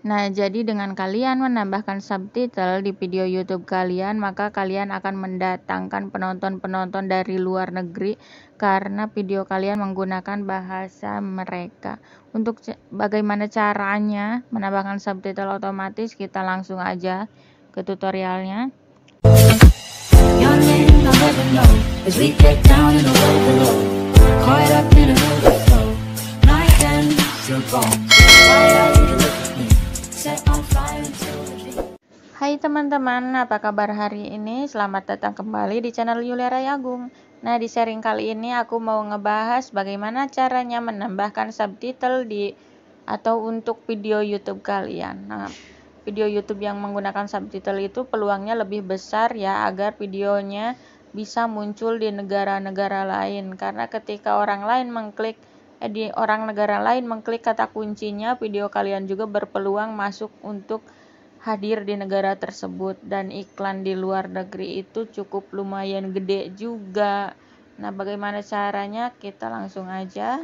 Nah, jadi dengan kalian menambahkan subtitle di video YouTube kalian, maka kalian akan mendatangkan penonton-penonton dari luar negeri karena video kalian menggunakan bahasa mereka. Untuk bagaimana caranya menambahkan subtitle otomatis, kita langsung aja ke tutorialnya. Hai teman-teman, apa kabar hari ini? Selamat datang kembali di channel Yulia Rayagung. Nah, di sharing kali ini aku mau ngebahas bagaimana caranya menambahkan subtitle atau untuk video YouTube kalian. Nah, video YouTube yang menggunakan subtitle itu peluangnya lebih besar ya agar videonya bisa muncul di negara-negara lain, karena ketika orang negara lain mengklik kata kuncinya, video kalian juga berpeluang masuk untuk hadir di negara tersebut, dan iklan di luar negeri itu cukup lumayan gede juga. Nah, bagaimana caranya? Kita langsung aja.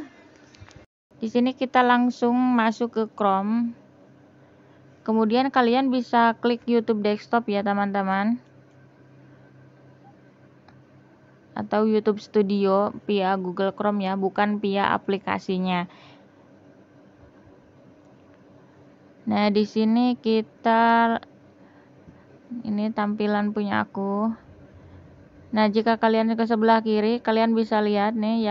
Di sini kita langsung masuk ke Chrome. Kemudian kalian bisa klik YouTube desktop ya, teman-teman. Atau YouTube Studio via Google Chrome ya, bukan via aplikasinya. Nah, di sini ini tampilan punya aku. Nah, jika kalian ke sebelah kiri, kalian bisa lihat nih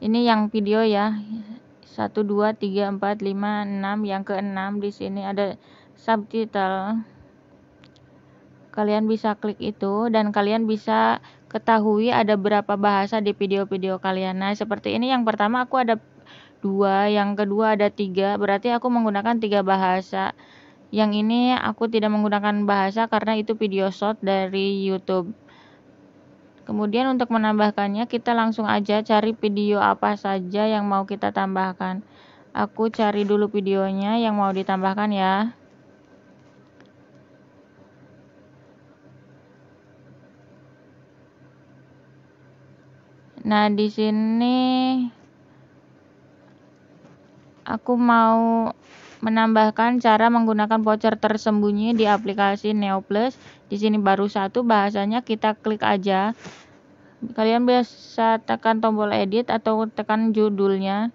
ini yang video ya. 1 2 3 4 5 6, yang ke-6 di sini ada subtitle. Kalian bisa klik itu dan kalian bisa ketahui ada berapa bahasa di video-video kalian. Nah, seperti ini, yang pertama aku ada 2, yang kedua ada 3, berarti aku menggunakan 3 bahasa. Yang ini aku tidak menggunakan bahasa karena itu video short dari YouTube. Kemudian untuk menambahkannya, kita langsung aja cari video apa saja yang mau kita tambahkan. Aku cari dulu videonya yang mau ditambahkan ya. Nah, di sini aku mau menambahkan cara menggunakan voucher tersembunyi di aplikasi Neoplus. Di sini baru 1 bahasanya, kita klik aja. Kalian bisa tekan tombol edit atau tekan judulnya.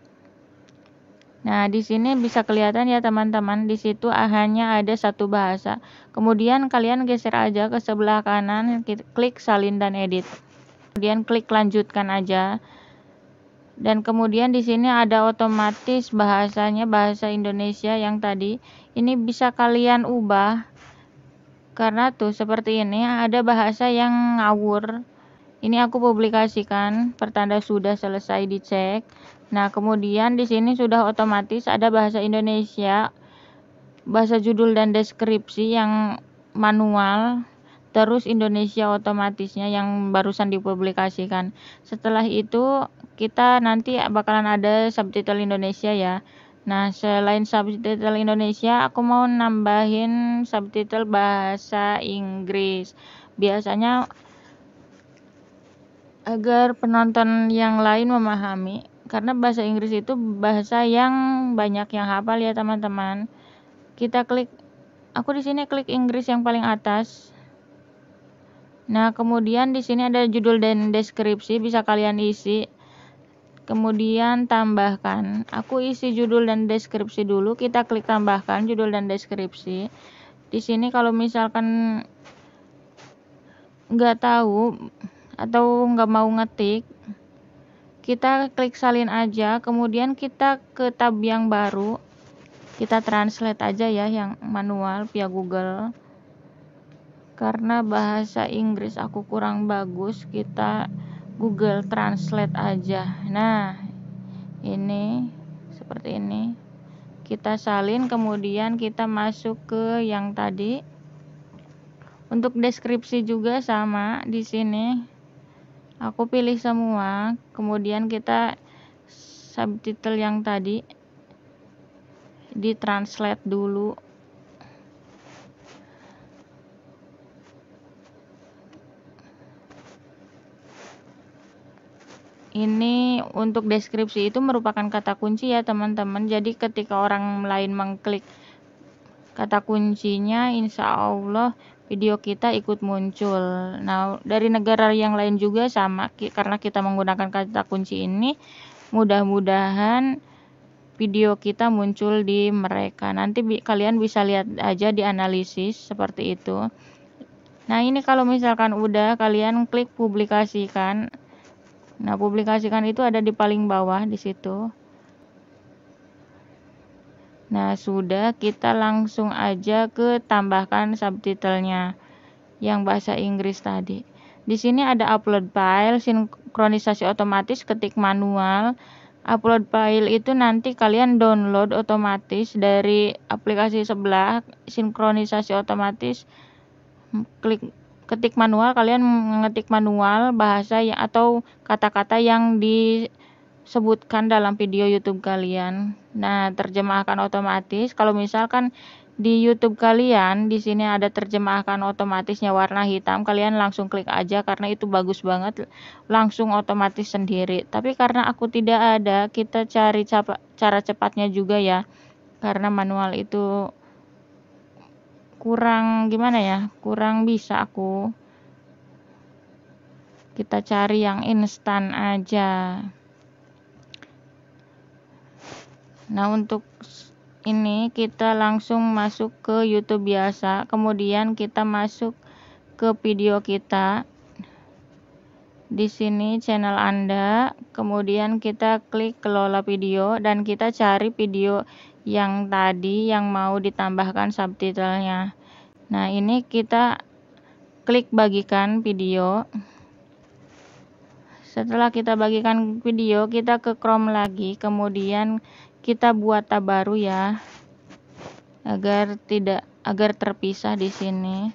Nah, di sini bisa kelihatan ya teman-teman, di situ hanya ada 1 bahasa. Kemudian kalian geser aja ke sebelah kanan, klik salin dan edit. Kemudian klik lanjutkan aja. Dan kemudian di sini ada otomatis bahasanya, bahasa Indonesia yang tadi. Ini bisa kalian ubah. Karena tuh seperti ini, ada bahasa yang ngawur. Ini aku publikasikan, pertanda sudah selesai dicek. Nah, kemudian di sini sudah otomatis ada bahasa Indonesia, bahasa judul dan deskripsi yang manual, terus Indonesia otomatisnya yang barusan dipublikasikan. Setelah itu kita nanti bakalan ada subtitle Indonesia ya. Nah, selain subtitle Indonesia, aku mau nambahin subtitle bahasa Inggris. Biasanya agar penonton yang lain memahami, karena bahasa Inggris itu bahasa yang banyak yang hafal ya teman-teman. Kita klik, aku di sini klik Inggris yang paling atas. Nah, kemudian di sini ada judul dan deskripsi, bisa kalian isi. Kemudian tambahkan. Aku isi judul dan deskripsi dulu, kita klik tambahkan judul dan deskripsi. Di sini kalau misalkan nggak tahu atau nggak mau ngetik, kita klik salin aja, kemudian kita ke tab yang baru, kita translate aja ya yang manual via Google. Karena bahasa Inggris aku kurang bagus, kita Google Translate aja. Nah, ini seperti ini. Kita salin, kemudian kita masuk ke yang tadi. Untuk deskripsi juga sama di sini. Aku pilih semua, kemudian kita subtitle yang tadi ditranslate dulu. ini untuk deskripsi itu merupakan kata kunci ya teman-teman. Jadi ketika orang lain mengklik kata kuncinya, insya Allah video kita ikut muncul. Nah, dari negara yang lain juga sama, karena kita menggunakan kata kunci ini, mudah-mudahan video kita muncul di mereka. Nanti kalian bisa lihat aja di analisis seperti itu. Nah, ini kalau misalkan udah, kalian klik publikasikan. Nah, publikasikan itu ada di paling bawah di situ. Nah, sudah, kita langsung aja ke tambahkan subtitlenya yang bahasa Inggris tadi. Di sini ada upload file, sinkronisasi otomatis, ketik manual. Upload file itu nanti kalian download otomatis dari aplikasi sebelah, sinkronisasi otomatis. Ketik manual, kalian mengetik manual bahasa atau kata-kata yang disebutkan dalam video YouTube kalian. Nah, terjemahkan otomatis. Kalau misalkan di YouTube kalian di sini ada terjemahkan otomatisnya warna hitam, kalian langsung klik aja karena itu bagus banget, langsung otomatis sendiri. Tapi karena aku tidak ada, kita cari cara cepatnya juga ya. Karena manual itu kurang gimana ya, kurang bisa aku. Kita cari yang instan aja. Nah, untuk ini kita langsung masuk ke YouTube biasa, kemudian kita masuk ke video kita. Di sini channel Anda, kemudian kita klik kelola video dan kita cari video yang tadi yang mau ditambahkan subtitlenya. Nah, ini kita klik bagikan video. Setelah kita bagikan video, kita ke Chrome lagi, kemudian kita buat tab baru ya, agar terpisah di sini.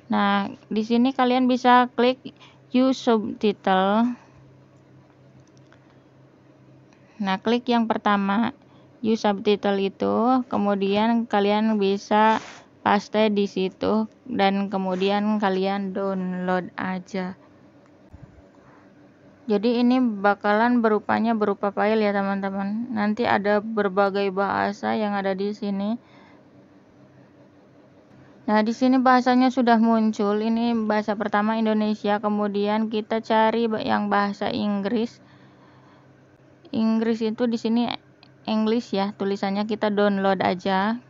Nah, di sini kalian bisa klik use subtitle. Nah, klik yang pertama, use subtitle itu, kemudian kalian bisa paste di situ dan kemudian kalian download aja. Jadi ini bakalan berupanya berupa file ya teman-teman. Nanti ada berbagai bahasa yang ada di sini. Nah, di sini bahasanya sudah muncul. Ini bahasa pertama Indonesia, kemudian kita cari yang bahasa Inggris. Inggris itu di sini English ya, tulisannya kita download aja.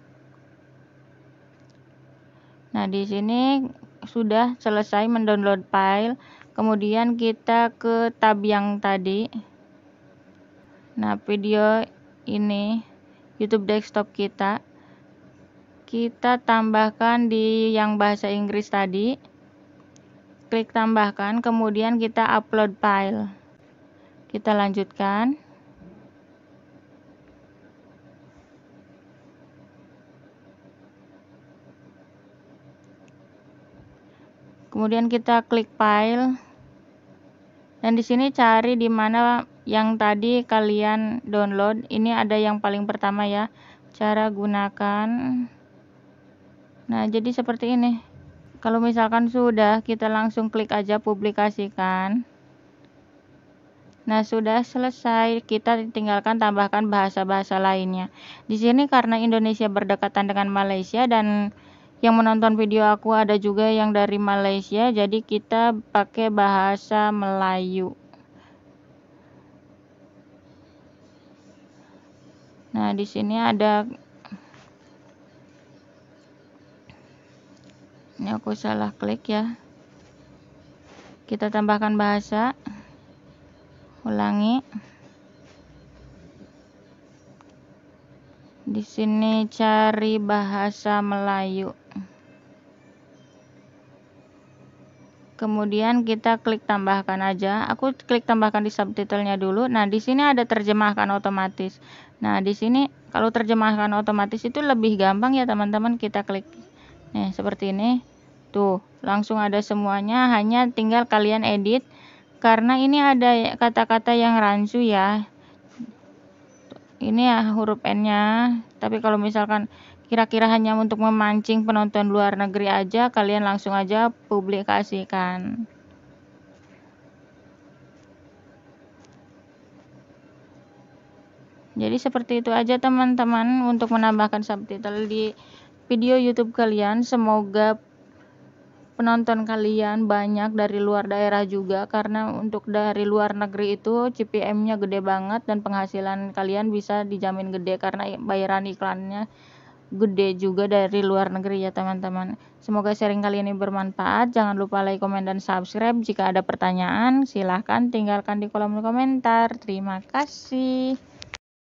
Nah, di sini sudah selesai mendownload file. Kemudian kita ke tab yang tadi. Nah, video ini YouTube desktop kita tambahkan di yang bahasa Inggris tadi. Klik tambahkan, kemudian kita upload file. Kita lanjutkan. Kemudian kita klik file. Dan di sini cari di mana yang tadi kalian download. Ini ada yang paling pertama ya. Cara gunakan. Nah, jadi seperti ini. Kalau misalkan sudah, kita langsung klik aja publikasikan. Nah, sudah selesai. Kita tinggalkan tambahkan bahasa-bahasa lainnya. Di sini karena Indonesia berdekatan dengan Malaysia dan yang menonton video aku ada juga yang dari Malaysia, jadi kita pakai bahasa Melayu. Nah, di sini ada, ini aku salah klik ya. Kita tambahkan bahasa. Ulangi. Di sini cari bahasa Melayu. Kemudian kita klik tambahkan aja. Aku klik tambahkan di subtitlenya dulu. Nah, di sini ada terjemahkan otomatis. Nah, di sini kalau terjemahkan otomatis itu lebih gampang ya teman-teman. Kita klik nih seperti ini. Tuh, langsung ada semuanya. Hanya tinggal kalian edit. Karena ini ada kata-kata yang rancu ya. Ini ya huruf N-nya. Tapi kalau misalkan kira-kira hanya untuk memancing penonton luar negeri aja, kalian langsung aja publikasikan. Jadi seperti itu aja teman-teman untuk menambahkan subtitle di video YouTube kalian. Semoga penonton kalian banyak dari luar daerah juga, karena untuk dari luar negeri itu CPM-nya gede banget dan penghasilan kalian bisa dijamin gede karena bayaran iklannya gede juga dari luar negeri ya teman-teman. Semoga sharing kali ini bermanfaat. Jangan lupa like, komen, dan subscribe. Jika ada pertanyaan silahkan tinggalkan di kolom komentar. Terima kasih.